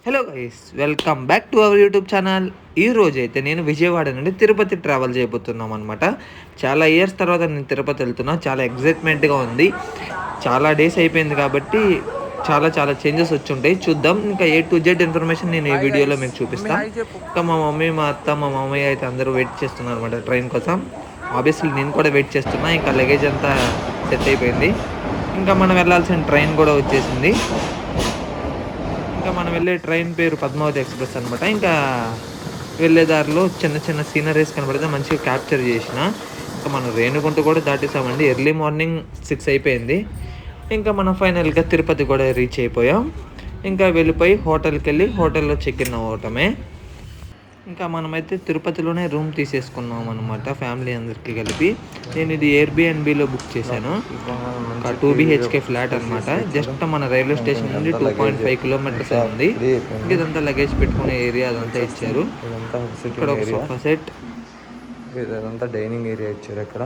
Hello guys, welcome back to our YouTube channel. ఈ రోజు అయితే నేను విజయవాడ నుండి తిరుపతి ట్రావెల్ చేయబోతున్నాం అనమాట. చాలా ఇయర్స్ తర్వాత నేను తిరుపతి వెళ్తున్నా. చాలా ఎగ్జైట్మెంట్గా ఉంది. చాలా డేస్ అయిపోయింది కాబట్టి చాలా చాలా చేంజెస్ వచ్చి ఉంటాయి. చూద్దాం. ఇంకా A to Z ఇన్ఫర్మేషన్ నేను ఈ హాయ్ వీడియోలో గైస్. మీకు మమ్మీ చూపిస్తాను. హాయ్ చెప్పు. ఇంకా మా మమ్మీ, మా అత్త, మా మామయ్య అయితే అందరూ వెయిట్ చేస్తున్నారు అనమాట ట్రైన్ కోసం. ఆబ్వియస్లీ నేను కూడా వెయిట్ చేస్తున్నా. ఇంకా లగేజ్ అంతా సెట్ అయిపోయింది. ఇంకా మనం వెళ్ళాల్సిన ట్రైన్ కూడా వచ్చేసింది. ఇంకా మనం వెళ్ళే ట్రైన్ పేరు పద్మావతి ఎక్స్‌ప్రెస్ అనమాట. ఇంకా వెళ్ళే దారిలో చిన్న చిన్న సీనరీస్ కనపడితే మంచిగా క్యాప్చర్ చేసిన. ఇంకా మనం రేణిగుంట కూడా దాటేసామండి. ఎర్లీ మార్నింగ్ 6 అయిపోయింది. ఇంకా మనం ఫైనల్‌గా తిరుపతి కూడా రీచ్ అయిపోయాం. ఇంకా వెళ్ళిపోయి హోటల్‌కెళ్ళి హోటల్‌లో చెక్ ఇన్ అవ్వటమే. ఇంకా మనమైతే తిరుపతిలోనే రూమ్ తీసేసుకున్నాం అనమాట ఫ్యామిలీ అందరికీ కలిపి. నేను ఇది ఎయిర్‌బిఎన్‌బిలో బుక్ చేశాను. ఒక 2 BHK ఫ్లాట్ అనమాట. జస్ట్ మన రైల్వే స్టేషన్ నుండి 2.5 కిలోమీటర్సే ఉంది. ఇదంతా లగేజ్ పెట్టుకునే ఏరియా అదంతా ఇచ్చారు. ఇదంతా ఇక్కడ సిట్టింగ్ ఒక ఏరియా, సోఫా సెట్. ఇదంతా డైనింగ్ ఏరియా ఇచ్చారు ఇక్కడ.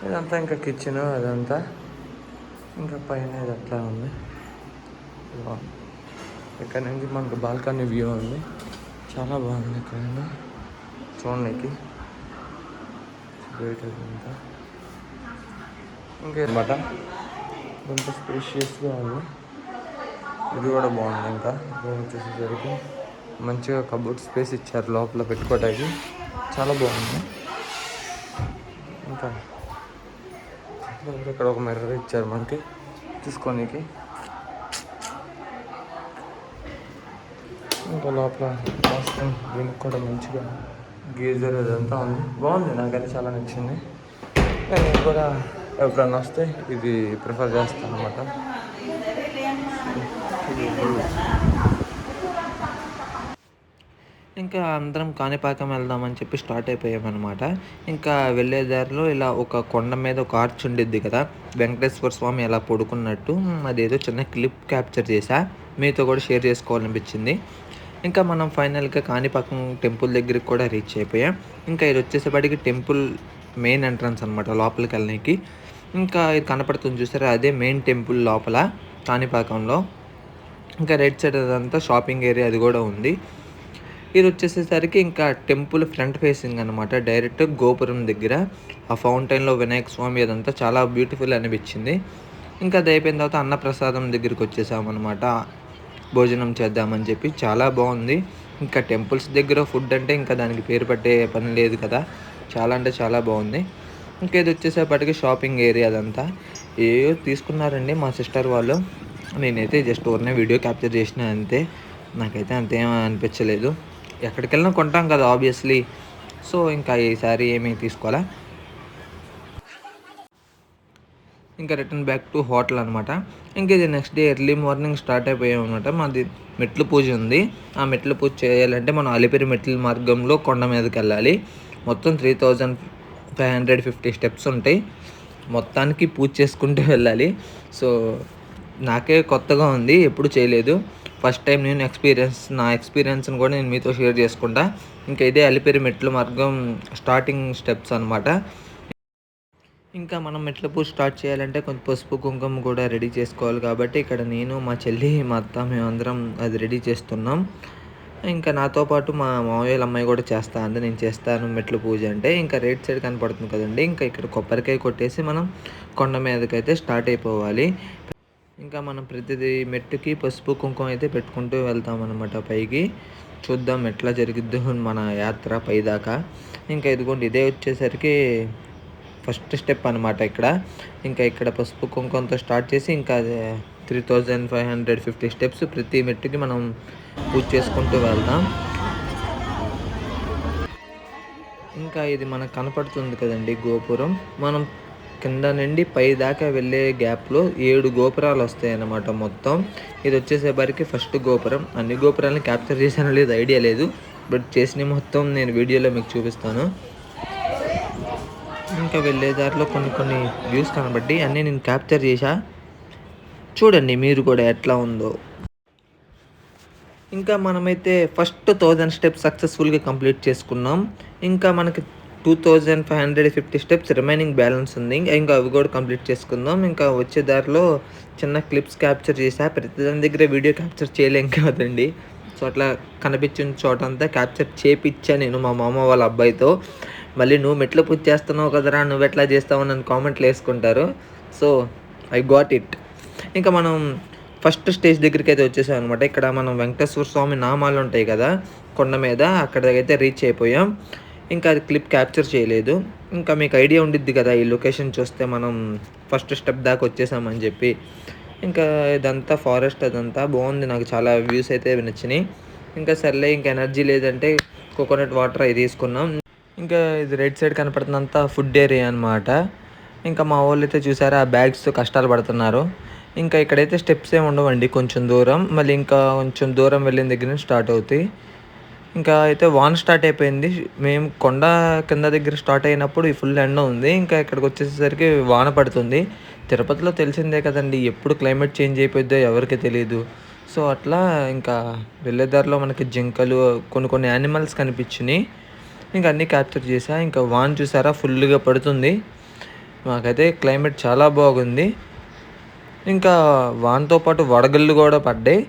ఇదంతా ఇంకా కిచెన్, అదంతా ఇంకా పైన ఇది అట్లా ఉంది. ఇక్కడ నుంచి మనకు బాల్కనీ వ్యూ ఉంది. చాలా బాగుంది ఇక్కడ చూడడానికి. బయట ఇదంతా ఇంకేమాట కొంత స్పేషియస్గా ఉంది. ఇది కూడా బాగుంది. ఇంకా రూమ్ వచ్చేసేసరికి మంచిగా కబోర్డ్ స్పేస్ ఇచ్చారు లోపల పెట్టుకోవడానికి. చాలా బాగుంది. ఇంకా ఇక్కడ ఒక మిర్రర్ ఇచ్చారు మనకి చూసుకోనికి. ఇంకా లోపల వాష్రూమ్, దీనికి కూడా మంచిగా గీజర్ అదంతా ఉంది. బాగుంది, నాకైతే చాలా నచ్చింది. నేను కూడా ఎప్పుడన్నా వస్తే ఇది ప్రిఫర్ చేస్తాను అనమాట. ఇంకా అందరం కాణిపాకం వెళ్దామని చెప్పి స్టార్ట్ అయిపోయామన్నమాట. ఇంకా వెళ్ళే దారిలో ఇలా ఒక కొండ మీద ఒక ఆర్చ్ ఉండిద్ది కదా, వెంకటేశ్వర స్వామి ఎలా పడుకున్నట్టు. అదేదో చిన్న క్లిప్ క్యాప్చర్ చేశా, మీతో కూడా షేర్ చేసుకోవాలనిపించింది. ఇంకా మనం ఫైనల్గా కాణిపాకం టెంపుల్ దగ్గరికి కూడా రీచ్ అయిపోయాం. ఇంకా ఇది వచ్చేసేపటికి టెంపుల్ మెయిన్ ఎంట్రన్స్ అనమాట లోపలికి వెళ్ళడానికి. ఇంకా ఇది కనపడుతుంది చూసారా, అదే మెయిన్ టెంపుల్ లోపల కాణిపాకంలో. ఇంకా రైట్ సైడ్ అదంతా షాపింగ్ ఏరియా అది కూడా ఉంది. ఇది వచ్చేసేసరికి ఇంకా టెంపుల్ ఫ్రంట్ ఫేసింగ్ అనమాట. డైరెక్ట్ గోపురం దగ్గర ఆ ఫౌంటైన్లో వినాయక స్వామి అదంతా చాలా బ్యూటిఫుల్ అనిపించింది. ఇంకా అది అయిపోయిన తర్వాత అన్నప్రసాదం దగ్గరికి వచ్చేసామన్నమాట. భోజనం చేద్దామని చెప్పి చాలా బాగుంది. ఇంకా టెంపుల్స్ దగ్గర ఫుడ్ అంటే ఇంకా దానికి పేరు పట్టే పని లేదు కదా, చాలా అంటే చాలా బాగుంది. ఇంకా ఇది వచ్చేసేపటికి షాపింగ్ ఏరియా అదంతా ఏయో తీసుకున్నారండి మా సిస్టర్ వాళ్ళు. నేనైతే జస్ట్ ఊరినే వీడియో క్యాప్చర్ చేసిన అంతే. నాకైతే అంతేం అనిపించలేదు. ఎక్కడికి వెళ్ళినా కొంటాం కదా ఆబ్వియస్లీ. సో ఇంకా ఈసారి ఏమీ తీసుకోవాలా. ఇంకా రిటర్న్ బ్యాక్ టు హోటల్ అనమాట. ఇంక ఇది next day early morning start అయిపోయాం అనమాట. మాది మెట్లు పూజ ఉంది. ఆ మెట్లు పూజ చేయాలంటే మనం అలిపిరి మెట్ల మార్గంలో కొండ మీదకి వెళ్ళాలి. మొత్తం 3550 స్టెప్స్ ఉంటాయి. మొత్తానికి పూజ చేసుకుంటూ వెళ్ళాలి. సో నాకే కొత్తగా ఉంది, ఎప్పుడు చేయలేదు. ఫస్ట్ టైం నేను నా ఎక్స్పీరియన్స్ని కూడా నేను మీతో షేర్ చేసుకుంటా. ఇంకా ఇదే అలిపిరి మెట్ల మార్గం స్టార్టింగ్ స్టెప్స్ అనమాట. ఇంకా మనం మెట్ల పూజ స్టార్ట్ చేయాలంటే కొంచెం పసుపు కుంకుమ కూడా రెడీ చేసుకోవాలి కాబట్టి ఇక్కడ నేను, మా చెల్లి, మా అత్త మేమందరం అది రెడీ చేస్తున్నాం. ఇంకా నాతో పాటు మా మామయ్య అమ్మాయి కూడా చేస్తా అంది. నేను చేస్తాను మెట్ల పూజ అంటే. ఇంకా రైట్ సైడ్ కనపడుతుంది కదండి, ఇంకా ఇక్కడ కొబ్బరికాయ కొట్టేసి మనం కొండ మీదకైతే స్టార్ట్ అయిపోవాలి. ఇంకా మనం ప్రతిదీ మెట్టుకి పసుపు కుంకుమ అయితే పెట్టుకుంటూ వెళ్తామన్నమాట పైకి. చూద్దాం ఎట్లా జరిగిద్దో మన యాత్ర పైదాకా. ఇంకా ఇదిగోండి, ఇదే వచ్చేసరికి ఫస్ట్ స్టెప్ అనమాట ఇక్కడ. ఇంకా ఇక్కడ పసుపు కుంకుమతో స్టార్ట్ చేసి ఇంకా 3550 స్టెప్స్ ప్రతి మెట్టుకి మనం పూజ చేసుకుంటూ వెళ్దాం. ఇంకా ఇది మనకు కనపడుతుంది కదండి గోపురం. మనం కింద నుండి పై దాకా వెళ్ళే గ్యాప్లో 7 గోపురాలు వస్తాయి అన్నమాట మొత్తం. ఇది వచ్చేసేపరికి ఫస్ట్ గోపురం. అన్ని గోపురాలను క్యాప్చర్ చేశానో లేదు ఐడియా లేదు, బట్ చేసిన మొత్తం నేను వీడియోలో మీకు చూపిస్తాను. ఇంకా వెళ్ళే దారిలో కొన్ని కొన్ని వ్యూస్ కనబట్టి అన్నీ నేను క్యాప్చర్ చేశా. చూడండి మీరు కూడా ఎట్లా ఉందో. ఇంకా మనమైతే ఫస్ట్ 1000 స్టెప్స్ సక్సెస్ఫుల్గా కంప్లీట్ చేసుకున్నాం. ఇంకా మనకి 2550 స్టెప్స్ రిమైనింగ్ బ్యాలెన్స్ ఉంది. ఇంకా అవి కూడా కంప్లీట్ చేసుకుందాం. ఇంకా వచ్చే దారిలో చిన్న క్లిప్స్ క్యాప్చర్ చేసా. ప్రతిదాని దగ్గర వీడియో క్యాప్చర్ చేయలేం కదండి. సో అట్లా కనిపించిన చోటంతా క్యాప్చర్ చేపిచ్చా నేను మా మామ వాళ్ళ అబ్బాయితో. మళ్ళీ నువ్వు మెట్లు పూజ చేస్తున్నావు కదరా, నువ్వు ఎట్లా చేస్తావు అని కామెంట్లు వేసుకుంటారు. So I got it. ఇంకా మనం ఫస్ట్ స్టేజ్ దగ్గరికి అయితే వచ్చేసాం అనమాట. ఇక్కడ మనం వెంకటేశ్వర స్వామి నామాలు ఉంటాయి కదా కొండ మీద, అక్కడికైతే రీచ్ అయిపోయాం. ఇంకా అది క్లిప్ క్యాప్చర్ చేయలేదు. ఇంకా మీకు ఐడియా ఉండిద్ది కదా ఈ లొకేషన్ చూస్తే మనం ఫస్ట్ స్టెప్ దాకా వచ్చేసామని చెప్పి. ఇంకా ఇదంతా ఫారెస్ట్, అదంతా బాగుంది, నాకు చాలా వ్యూస్ అయితే నచ్చినాయి. ఇంకా సర్లే ఇంకా ఎనర్జీ లేదంటే కోకోనట్ వాటర్ అవి తీసుకున్నాం. ఇంకా ఇది రైట్ సైడ్ కనపడుతుందంతా ఫుడ్ ఏరియా అనమాట. ఇంకా మా వాళ్ళు అయితే చూసారా ఆ బ్యాగ్స్తో కష్టాలు పడుతున్నారు. ఇంకా ఇక్కడైతే స్టెప్స్ ఏమి ఉండవండి, కొంచెం దూరం, మళ్ళీ ఇంకా కొంచెం దూరం వెళ్ళిన దగ్గర నుంచి స్టార్ట్ అవుతాయి. ఇంకా అయితే వాన్ స్టార్ట్ అయిపోయింది. మేము కొండ కింద దగ్గర స్టార్ట్ అయినప్పుడు ఈ ఫుల్ ఎండ ఉంది. ఇంకా ఇక్కడికి వచ్చేసరికి వాన పడుతుంది. తిరుపతిలో తెలిసిందే కదండి, ఎప్పుడు క్లైమేట్ చేంజ్ అయిపోద్దో ఎవరికి తెలియదు. సో అట్లా ఇంకా వెళ్ళేదారిలో మనకి జింకలు, కొన్ని యానిమల్స్ కనిపించినాయి. ఇంకా అన్నీ క్యాప్చర్ చేసా. ఇంకా వాన్ చూసారా ఫుల్గా పడుతుంది. మాకైతే క్లైమేట్ చాలా బాగుంది. ఇంకా వాన్తో పాటు వడగళ్ళు కూడా పడ్డాయి.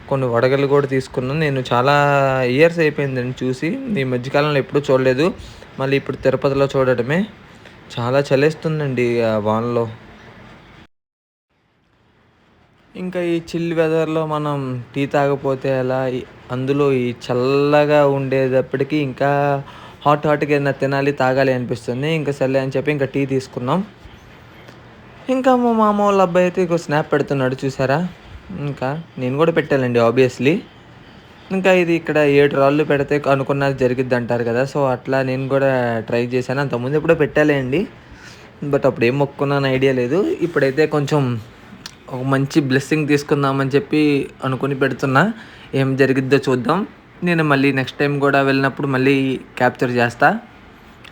కొన్ని వడగళ్ళు కూడా తీసుకున్నాను. నేను చాలా ఇయర్స్ అయిపోయిందండి చూసి, ఈ మధ్యకాలంలో ఎప్పుడూ చూడలేదు. మళ్ళీ ఇప్పుడు తిరుపతిలో చూడటమే. చాలా చలేస్తుందండి ఆ వానలో. ఇంకా ఈ చిల్ వెదర్లో మనం టీ తాగపోతే ఎలా, అందులో ఈ చల్లగా ఉండేటప్పటికి ఇంకా హాట్గా ఏదైనా తినాలి తాగాలి అనిపిస్తుంది. ఇంకా సర్లే అని చెప్పి ఇంకా టీ తీసుకున్నాం. ఇంకా మా మామ వాళ్ళ అబ్బాయి అయితే ఇంకో స్నాప్ పెడుతున్నాడు చూసారా. ఇంకా నేను కూడా పెట్టానండి ఆబ్వియస్లీ. ఇంకా ఇది ఇక్కడ 7 రాళ్ళు పెడితే అనుకున్నది జరిగిద్ది అంటారు కదా. సో అట్లా నేను కూడా ట్రై చేశాను. అంతకుముందు ఎప్పుడో పెట్టాలే అండి, బట్ అప్పుడు ఏం మొక్కున్నాను ఐడియా లేదు. ఇప్పుడైతే కొంచెం ఒక మంచి బ్లెస్సింగ్ తీసుకుందామని చెప్పి అనుకుని పెడుతున్నా. ఏం జరిగిద్దో చూద్దాం. నేను మళ్ళీ నెక్స్ట్ టైం కూడా వెళ్ళినప్పుడు మళ్ళీ క్యాప్చర్ చేస్తా,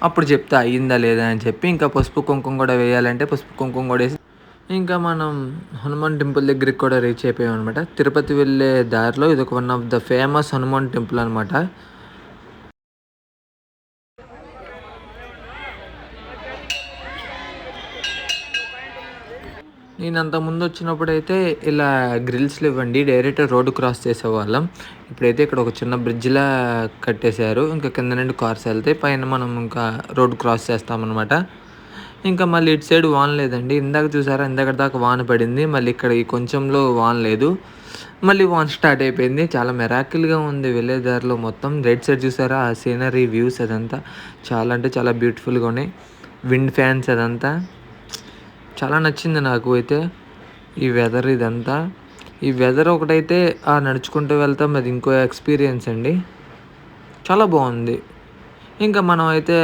అప్పుడు చెప్తా అయ్యిందా లేదా అని చెప్పి. ఇంకా పసుపు కుంకుమ కూడా వేయాలంటే పసుపు కుంకుమ కూడా వేసి ఇంకా మనం హనుమాన్ టెంపుల్ దగ్గరికి కూడా రీచ్ అయిపోయాం అనమాట. తిరుపతి వెళ్ళే దారిలో ఇది ఒక one of the famous Hanuman temple అనమాట. నేను అంతకుముందు వచ్చినప్పుడైతే ఇలా గ్రిల్స్లు ఇవ్వండి డైరెక్ట్ రోడ్డు క్రాస్ చేసేవాళ్ళం. ఇప్పుడైతే ఇక్కడ ఒక చిన్న బ్రిడ్జ్లా కట్టేశారు. ఇంకా కింద నుండి కార్స్ వెళ్తాయి, పైన మనం ఇంకా రోడ్డు క్రాస్ చేస్తామన్నమాట. ఇంకా మళ్ళీ ఇటు సైడ్ వాన లేదండి. ఇందాక చూసారా, ఇందాక దాకా వాన పడింది, మళ్ళీ ఇక్కడ ఈ కొంచెంలో వాన లేదు, మళ్ళీ వాన స్టార్ట్ అయిపోయింది. చాలా మెరాకిల్గా ఉంది వెళ్ళే దారిలో మొత్తం. రైట్ సైడ్ చూసారా ఆ సీనరీ వ్యూస్, అదంతా చాలా అంటే చాలా బ్యూటిఫుల్గా ఉన్నాయి. విండ్ ఫ్యాన్స్ అదంతా చాలా నచ్చింది నాకు అయితే. ఈ వెదర్ ఇదంతా, ఈ వెదర్ ఒకటైతే ఆ నడుచుకుంటూ వెళ్తాం, అది ఇంకో ఎక్స్పీరియన్స్ అండి, చాలా బాగుంది. ఇంకా మనం అయితే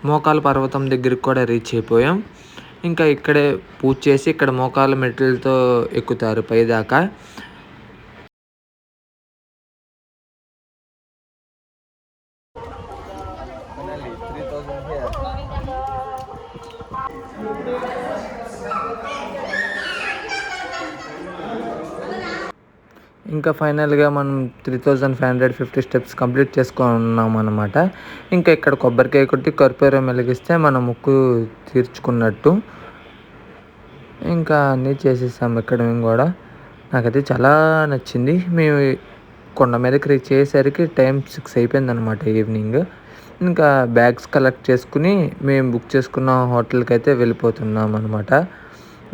మోకాల పర్వతం దగ్గరికి కూడా రీచ్ అయిపోయాం. ఇంకా ఇక్కడే పూజ చేసి ఇక్కడ మోకాల మెట్లతో ఎక్కుతారు పైదాకా. ఇంకా ఫైనల్గా మనం 3550 స్టెప్స్ కంప్లీట్ చేసుకున్నాం అనమాట. ఇంకా ఇక్కడ కొబ్బరికాయ కొట్టి కర్పూరం వెలిగిస్తే మన ముక్కు తీర్చుకున్నట్టు. ఇంకా అన్నీ చేసేసాం ఇక్కడ మేము కూడా. నాకైతే చాలా నచ్చింది. మేము కొండ మీదకి రీచ్ అయ్యేసరికి టైం 6 అయిపోయింది అనమాట ఈవినింగ్. ఇంకా బ్యాగ్స్ కలెక్ట్ చేసుకుని మేము బుక్ చేసుకున్న హోటల్కి అయితే వెళ్ళిపోతున్నాం అనమాట.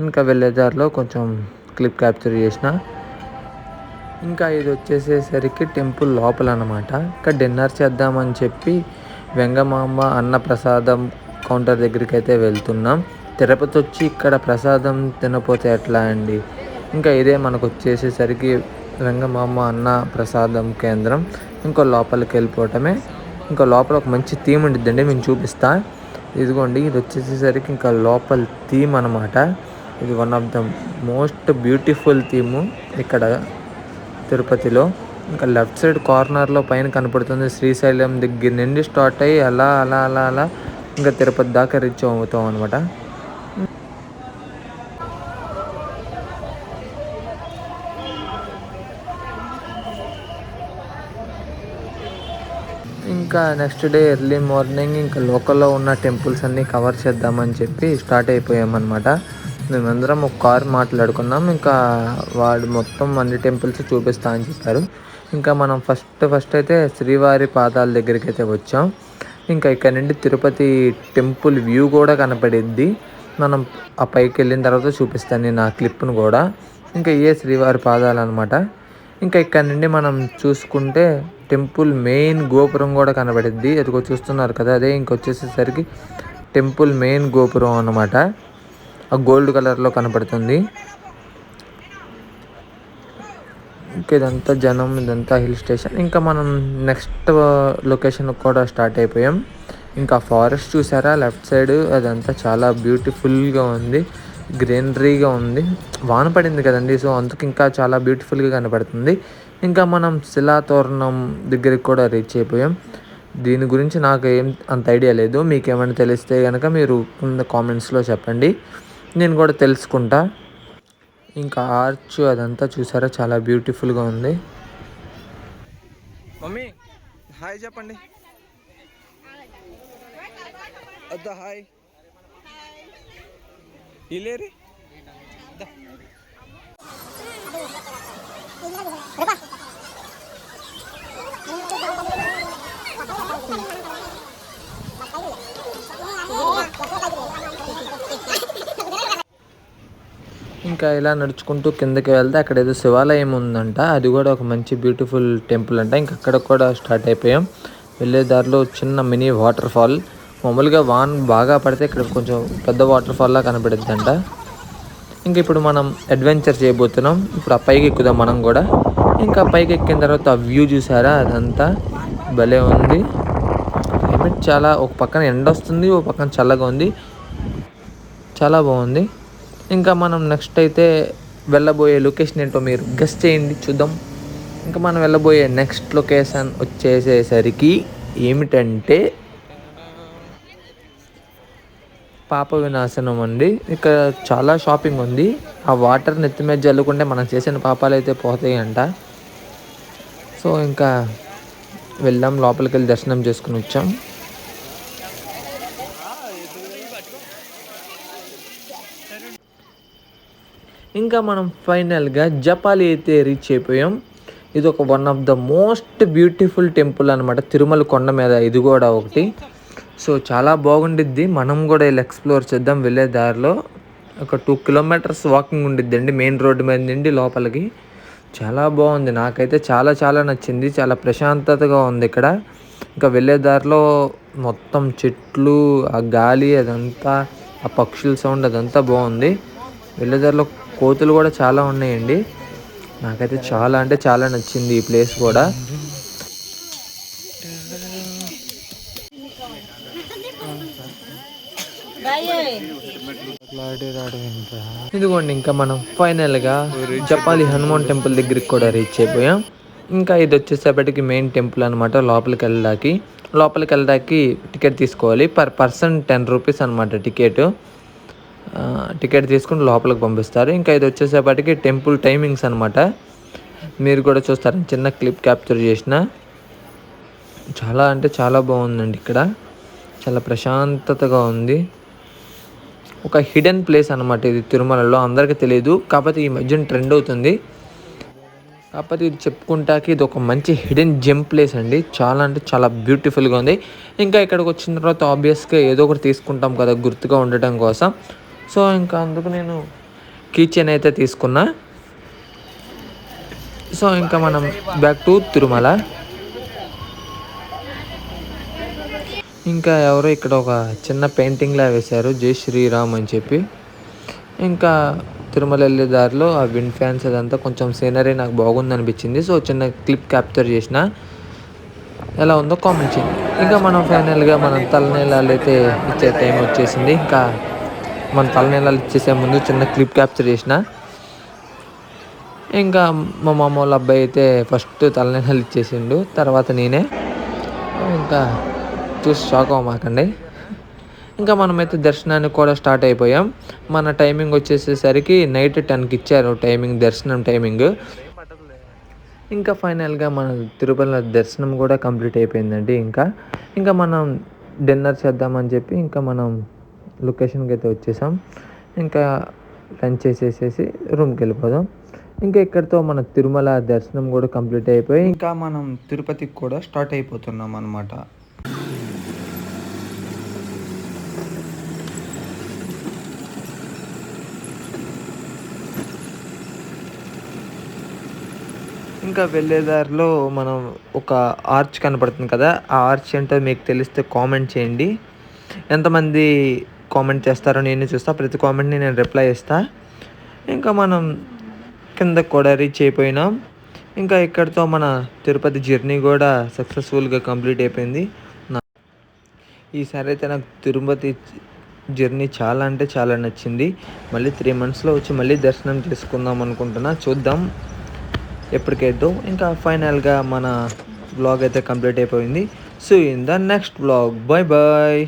ఇంకా వెళ్ళేదారిలో కొంచెం క్లిప్ క్యాప్చర్ చేసిన. ఇంకా ఇది వచ్చేసేసరికి టెంపుల్ లోపల అనమాట. ఇక్కడ డిన్నర్ చేద్దామని చెప్పి వెంగమాంబ అన్న ప్రసాదం కౌంటర్ దగ్గరికి అయితే వెళ్తున్నాం. తిరుపతి వచ్చి ఇక్కడ ప్రసాదం తినపోతే ఎట్లా అండి. ఇంకా ఇదే మనకు వచ్చేసేసరికి వెంగమాంబ అన్న ప్రసాదం కేంద్రం. ఇంకో లోపలికి వెళ్ళిపోవటమే. ఇంకా లోపల ఒక మంచి థీమ్ ఉండిద్దండి, మేము చూపిస్తా. ఇదిగోండి, ఇది వచ్చేసేసరికి ఇంకా లోపల థీమ్ అనమాట. ఇది one of the most beautiful theme ఇక్కడ తిరుపతిలో. ఇంకా లెఫ్ట్ సైడ్ కార్నర్లో పైన కనపడుతుంది శ్రీశైలం దగ్గర నుండి స్టార్ట్ అయ్యి అలా అలా అలా అలా ఇంకా తిరుపతి దాకా రీచ్ అవుతాం అనమాట. ఇంకా నెక్స్ట్ డే ఎర్లీ మార్నింగ్ ఇంకా లోకల్లో ఉన్న టెంపుల్స్ అన్నీ కవర్ చేద్దామని చెప్పి స్టార్ట్ అయిపోయామన్నమాట. మేమందరం ఒక కార్ మాట్లాడుకున్నాం. ఇంకా వాడు మొత్తం అన్ని టెంపుల్స్ చూపిస్తా అని చెప్పారు. ఇంకా మనం ఫస్ట్ అయితే శ్రీవారి పాదాల దగ్గరికి అయితే వచ్చాం. ఇంకా ఇక్కడ నుండి తిరుపతి టెంపుల్ వ్యూ కూడా కనపడిద్ది. మనం ఆ పైకి వెళ్ళిన తర్వాత చూపిస్తాను నేను ఆ క్లిప్ను కూడా. ఇంకా ఇయే శ్రీవారి పాదాలు అనమాట. ఇంకా ఇక్కడ నుండి మనం చూసుకుంటే టెంపుల్ మెయిన్ గోపురం కూడా కనబడిద్ది. అదిగో చూస్తున్నారు కదా, అదే ఇంకొచ్చేసేసరికి టెంపుల్ మెయిన్ గోపురం అన్నమాట. ఆ గోల్డ్ కలర్లో కనపడుతుంది. ఇంకా ఇదంతా జనం, ఇదంతా హిల్ స్టేషన్. ఇంకా మనం నెక్స్ట్ లొకేషన్ కూడా స్టార్ట్ అయిపోయాం. ఇంకా ఫారెస్ట్ చూసారా లెఫ్ట్ సైడ్, అదంతా చాలా బ్యూటిఫుల్గా ఉంది, గ్రీనరీగా ఉంది. వాన పడింది కదండి, సో అందుకు ఇంకా చాలా బ్యూటిఫుల్గా కనపడుతుంది. ఇంకా మనం శిలాతోరణం దగ్గరికి కూడా రీచ్ అయిపోయాం. దీని గురించి నాకు ఏం అంత ఐడియా లేదు. మీకు ఏమైనా తెలిస్తే కనుక మీరు కింద కామెంట్స్లో చెప్పండి, నేను కూడా తెలుసుకుంటా. ఇంకా ఆర్చ్ అదంతా చూసారా చాలా బ్యూటిఫుల్గా ఉంది. మమ్మీ హాయ్ చెప్పండి. అద్దా హాయ్ ఇలేరి. ఇంకా ఇలా నడుచుకుంటూ కిందకి వెళ్తే అక్కడ ఏదో శివాలయం ఉందంట. అది కూడా ఒక మంచి బ్యూటిఫుల్ టెంపుల్ అంట. ఇంకా అక్కడ కూడా స్టార్ట్ అయిపోయాం. వెళ్ళే దారిలో చిన్న మినీ వాటర్ ఫాల్. మామూలుగా వాన్ బాగా పడితే ఇక్కడ కొంచెం పెద్ద వాటర్ ఫాల్లా కనపడుద్ది అంట. ఇంక ఇప్పుడు మనం అడ్వెంచర్ చేయబోతున్నాం. ఇప్పుడు ఆ పైకి ఎక్కుదాం మనం కూడా. ఇంకా పైకి ఎక్కిన తర్వాత ఆ వ్యూ చూసారా, అదంతా భలే ఉంది. క్లైమేట్ చాలా, ఒక పక్కన ఎండ వస్తుంది, ఒక పక్కన చల్లగా ఉంది, చాలా బాగుంది. ఇంకా మనం నెక్స్ట్ అయితే వెళ్ళబోయే లొకేషన్ ఏంటో మీరు గెస్ చేయండి చూద్దాం. ఇంకా మనం వెళ్ళబోయే నెక్స్ట్ లొకేషన్ వచ్చేసేసరికి ఏమిటంటే పాప వినాశనం అండి. ఇక్కడ చాలా షాపింగ్ ఉంది. ఆ వాటర్ నెత్తి మీద జల్లుకుంటే మనం చేసిన పాపాలు అయితే పోతాయి అంట. సో ఇంకా వెళ్ళాం, లోపలికి వెళ్ళి దర్శనం చేసుకుని వచ్చాం. ఇంకా మనం ఫైనల్గా జపాలి అయితే రీచ్ అయిపోయాం. ఇది ఒక one of the most beautiful temple అనమాట, తిరుమల కొండ మీద ఇది కూడా ఒకటి. సో చాలా బాగుండిద్ది. మనం కూడా ఇలా ఎక్స్ప్లోర్ చేద్దాం. వెళ్ళే దారిలో ఒక 2 కిలోమీటర్స్ వాకింగ్ ఉండిద్దండి మెయిన్ రోడ్డు మీద నుండి లోపలికి. చాలా బాగుంది, నాకైతే చాలా చాలా నచ్చింది. చాలా ప్రశాంతతగా ఉంది ఇక్కడ. ఇంకా వెళ్ళే దారిలో మొత్తం చెట్లు, ఆ గాలి, అదంతా ఆ పక్షుల సౌండ్ అదంతా బాగుంది. వెళ్ళే దారిలో కోతులు కూడా చాలా ఉన్నాయండి. నాకైతే చాలా అంటే చాలా నచ్చింది ఈ ప్లేస్ కూడా. ఇదిగోండి ఇంకా మనం ఫైనల్గా జపాలి హనుమాన్ టెంపుల్ దగ్గరికి కూడా రీచ్ అయిపోయాం. ఇంకా ఇది వచ్చేసేపటికి మెయిన్ టెంపుల్ అనమాట. లోపలికి వెళ్ళడానికి టికెట్ తీసుకోవాలి. పర్ పర్సన్ 10 రూపీస్ అనమాట టికెట్ తీసుకుని లోపలికి పంపిస్తారు. ఇంకా ఇది వచ్చేసేపటికి టెంపుల్ టైమింగ్స్ అనమాట. మీరు కూడా చూస్తారు, చిన్న క్లిప్ క్యాప్చర్ చేసిన. చాలా అంటే చాలా బాగుందండి ఇక్కడ, చాలా ప్రశాంతతగా ఉంది. ఒక హిడెన్ ప్లేస్ అనమాట ఇది తిరుమలలో, అందరికీ తెలియదు. కాకపోతే ఈ మధ్యన ట్రెండ్ అవుతుంది. కాకపోతే ఇది చెప్పుకుంటాకి ఇది ఒక మంచి హిడెన్ జెమ్ ప్లేస్ అండి. చాలా అంటే చాలా బ్యూటిఫుల్గా ఉంది. ఇంకా ఇక్కడికి వచ్చిన తర్వాత ఆబ్వియస్గా ఏదో ఒకటి తీసుకుంటాం కదా గుర్తుగా ఉండటం కోసం. సో ఇంకా అందుకు నేను కీ చైన్ అయితే తీసుకున్నా. సో ఇంకా మనం బ్యాక్ టు తిరుమల. ఇంకా ఎవరో ఇక్కడ ఒక చిన్న పెయింటింగ్లా వేశారు, జై శ్రీరామ్ అని చెప్పి. ఇంకా తిరుమల వెళ్ళే దారిలో ఆ విండ్ ఫ్యాన్స్ అదంతా కొంచెం సీనరీ నాకు బాగుంది అనిపించింది. సో చిన్న క్లిప్ క్యాప్చర్ చేసిన, ఎలా ఉందో కామెంట్ చేయండి. ఇంకా మనం ఫైనల్గా మనం తలనీలాలు అయితే ఇచ్చే టైం వచ్చేసింది. ఇంకా మన తలనీలాలు ఇచ్చేసే ముందు చిన్న క్లిప్ క్యాప్చర్ చేసిన. ఇంకా మా మామ వాళ్ళ అబ్బాయి అయితే ఫస్ట్ తలనీలాలు ఇచ్చేసిండు, తర్వాత నేనే. ఇంకా చూసి షాక్ అవ్వమాకండి. ఇంకా మనమైతే దర్శనానికి కూడా స్టార్ట్ అయిపోయాం. మన టైమింగ్ వచ్చేసేసరికి నైట్ 10కి ఇచ్చారు టైమింగ్, దర్శనం టైమింగ్. ఇంకా ఫైనల్గా మన తిరుపతిలో దర్శనం కూడా కంప్లీట్ అయిపోయిందండి. ఇంకా మనం డిన్నర్ చేద్దామని చెప్పి ఇంకా మనం లొకేషన్కి అయితే వచ్చేసాం. ఇంకా లంచ్ చేసేసేసి రూమ్కి వెళ్ళిపోదాం. ఇంకా ఇక్కడితో మన తిరుమల దర్శనం కూడా కంప్లీట్ అయిపోయి ఇంకా మనం తిరుపతికి కూడా స్టార్ట్ అయిపోతున్నాం అనమాట. ఇంకా వెళ్ళే దారిలో మనం ఒక ఆర్చ్ కనపడుతుంది కదా, ఆ ఆర్చ్ ఏంటో మీకు తెలిస్తే కామెంట్ చేయండి. ఎంతమంది కామెంట్ చేస్తారో నేను చూస్తా, ప్రతి కామెంట్ని నేను రిప్లై ఇస్తా. ఇంకా మనం కిందకి కూడా రీచ్ అయిపోయినాం. ఇంకా ఇక్కడితో మన తిరుపతి జర్నీ కూడా సక్సెస్ఫుల్గా కంప్లీట్ అయిపోయింది. ఈసారి అయితే నాకు తిరుపతి జర్నీ చాలా అంటే చాలా నచ్చింది. మళ్ళీ 3 monthsలో వచ్చి మళ్ళీ దర్శనం చేసుకుందాం అనుకుంటున్నా. చూద్దాం ఎప్పటికైద్దో. ఇంకా ఫైనల్గా మన వ్లాగ్ అయితే కంప్లీట్ అయిపోయింది. So in the next vlog, bye bye.